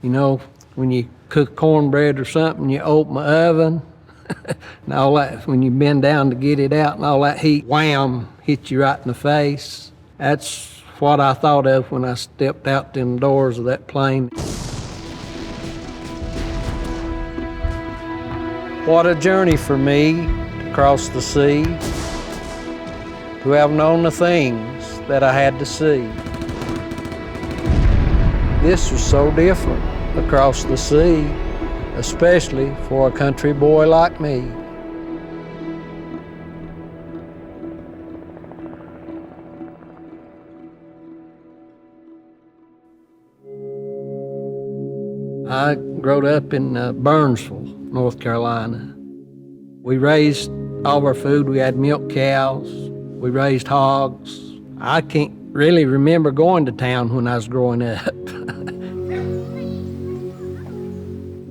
You know, when you cook cornbread or something, you open the oven, and all that, when you bend down to get it out and all that heat, wham, hit you right in the face. That's what I thought of when I stepped out them doors of that plane. What a journey for me to cross the sea, to have known the things that I had to see. This was so different across the sea, especially for a country boy like me. I grew up in Burnsville, North Carolina. We raised all our food. We had milk cows. We raised hogs. I can't really remember going to town when I was growing up.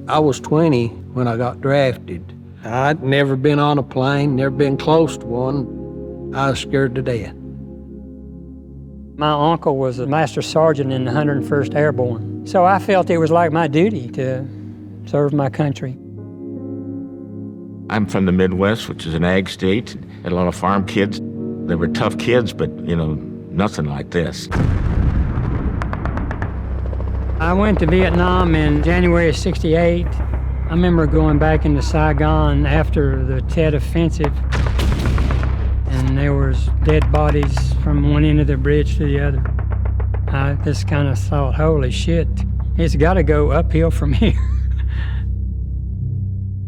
I was 20 when I got drafted. I'd never been on a plane, never been close to one. I was scared to death. My uncle was a master sergeant in the 101st Airborne, so I felt it was like my duty to serve my country. I'm from the Midwest, which is an ag state. Had a lot of farm kids. They were tough kids, but, nothing like this. I went to Vietnam in January of '68. I remember going back into Saigon after the Tet Offensive, and there was dead bodies from one end of the bridge to the other. I just kind of thought, holy shit, it's got to go uphill from here.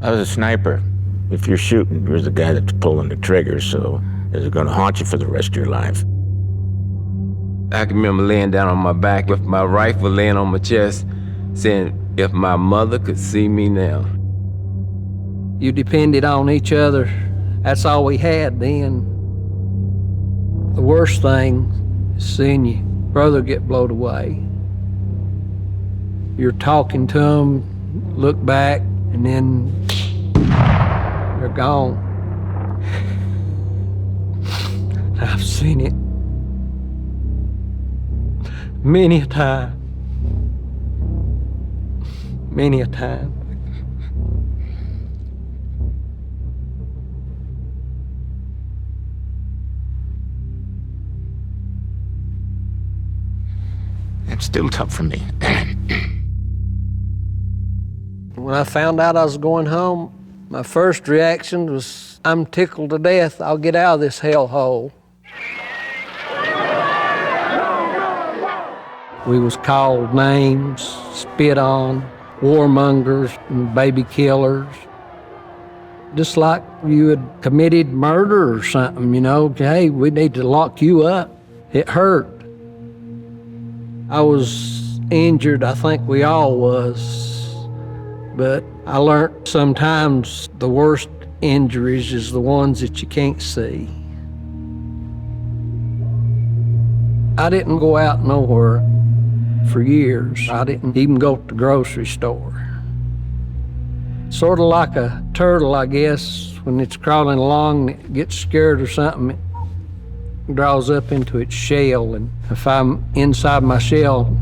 I was a sniper. If you're shooting, you're the guy that's pulling the trigger, so it's going to haunt you for the rest of your life. I can remember laying down on my back with my rifle laying on my chest, saying, if my mother could see me now. You depended on each other. That's all we had then. The worst thing is seeing your brother get blown away. You're talking to him, look back, and then they're gone. I've seen it many a time. Many a time. It's still tough for me. When I found out I was going home, my first reaction was, I'm tickled to death. I'll get out of this hellhole. We was called names, spit on, warmongers and baby killers. Just like you had committed murder or something, hey, we need to lock you up. It hurt. I was injured, I think we all was, but I learned sometimes the worst injuries is the ones that you can't see. I didn't go out nowhere for years. I didn't even go to the grocery store. Sort of like a turtle, I guess, when it's crawling along and it gets scared or something, it draws up into its shell, and if I'm inside my shell,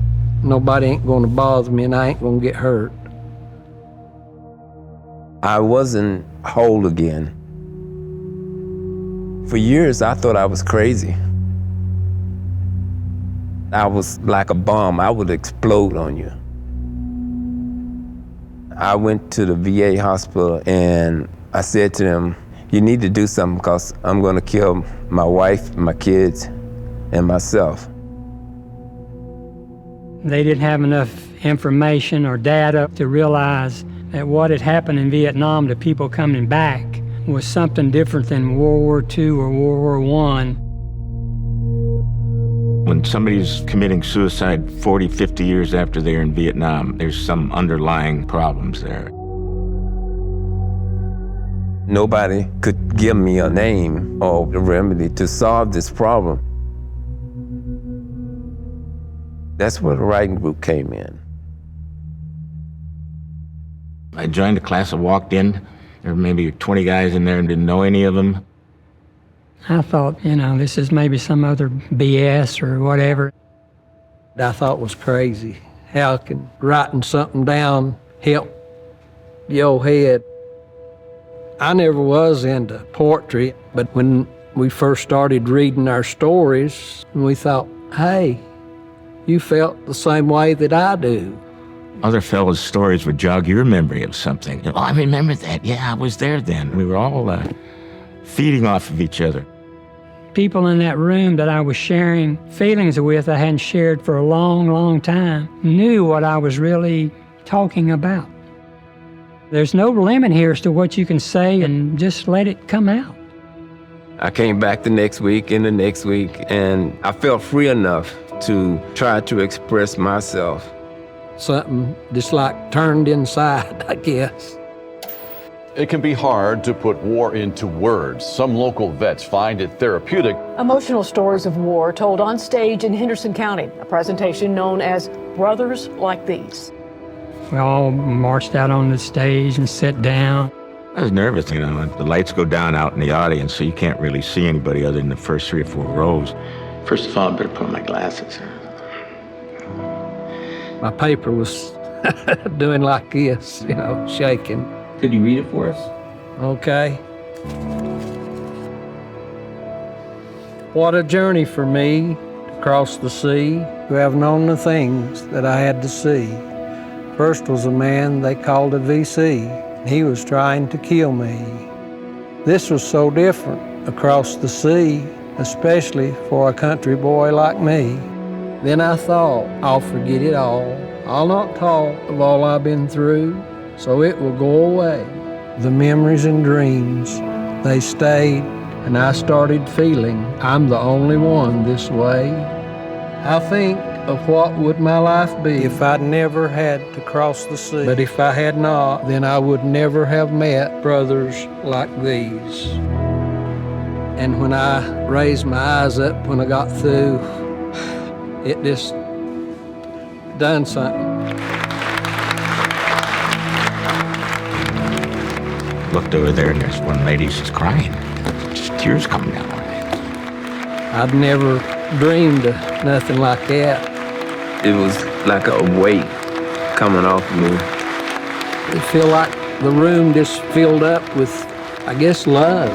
nobody ain't gonna bother me and I ain't gonna get hurt. I wasn't whole again. For years, I thought I was crazy. I was like a bomb. I would explode on you. I went to the VA hospital and I said to them, you need to do something because I'm going to kill my wife, my kids, and myself. They didn't have enough information or data to realize that what had happened in Vietnam to people coming back was something different than World War II or World War I. When somebody's committing suicide 40, 50 years after they're in Vietnam, there's some underlying problems there. Nobody could give me a name or a remedy to solve this problem. That's where the writing group came in. I joined a class, I walked in, there were maybe 20 guys in there and didn't know any of them. I thought, this is maybe some other BS or whatever. I thought it was crazy how can writing something down help your head. I never was into poetry, but when we first started reading our stories, we thought, hey, you felt the same way that I do. Other fellows' stories would jog your memory of something. Oh, I remember that. Yeah, I was there then. We were all feeding off of each other. People in that room that I was sharing feelings with I hadn't shared for a long, long time knew what I was really talking about. There's no limit here as to what you can say, and just let it come out. I came back the next week and the next week, and I felt free enough to try to express myself. Something just like turned inside, I guess. It can be hard to put war into words. Some local vets find it therapeutic. Emotional stories of war told on stage in Henderson County, a presentation known as Brothers Like These. We all marched out on the stage and sat down. I was nervous, you know. The lights go down out in the audience, so you can't really see anybody other than the first 3 or 4 rows. First of all, I better put on my glasses. My paper was doing like this, you know, shaking. Could you read it for us? Okay. What a journey for me to cross the sea, to have known the things that I had to see. First was a man they called a VC. He was trying to kill me. This was so different across the sea, especially for a country boy like me. Then I thought, I'll forget it all. I'll not talk of all I've been through, so it will go away. The memories and dreams, they stayed, and I started feeling I'm the only one this way. I think of what would my life be if I'd never had to cross the sea. But if I had not, then I would never have met brothers like these. And when I raised my eyes up when I got through, it just done something. Looked over there, and there's one lady, she's crying. Just tears coming down her eyes. I'd never dreamed of nothing like that. It was like a weight coming off me. It felt like the room just filled up with, I guess, love.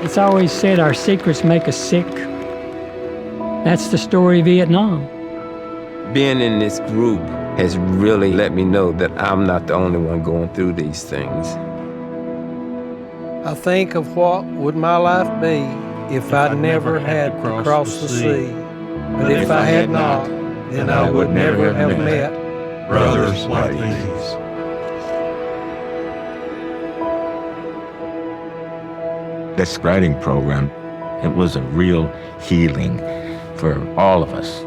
It's always said our secrets make us sick. That's the story of Vietnam. Being in this group has really let me know that I'm not the only one going through these things. I think of what would my life be if I'd never had to cross the sea. But if I had not, then I would never have met brothers like these. This writing program, it was a real healing for all of us.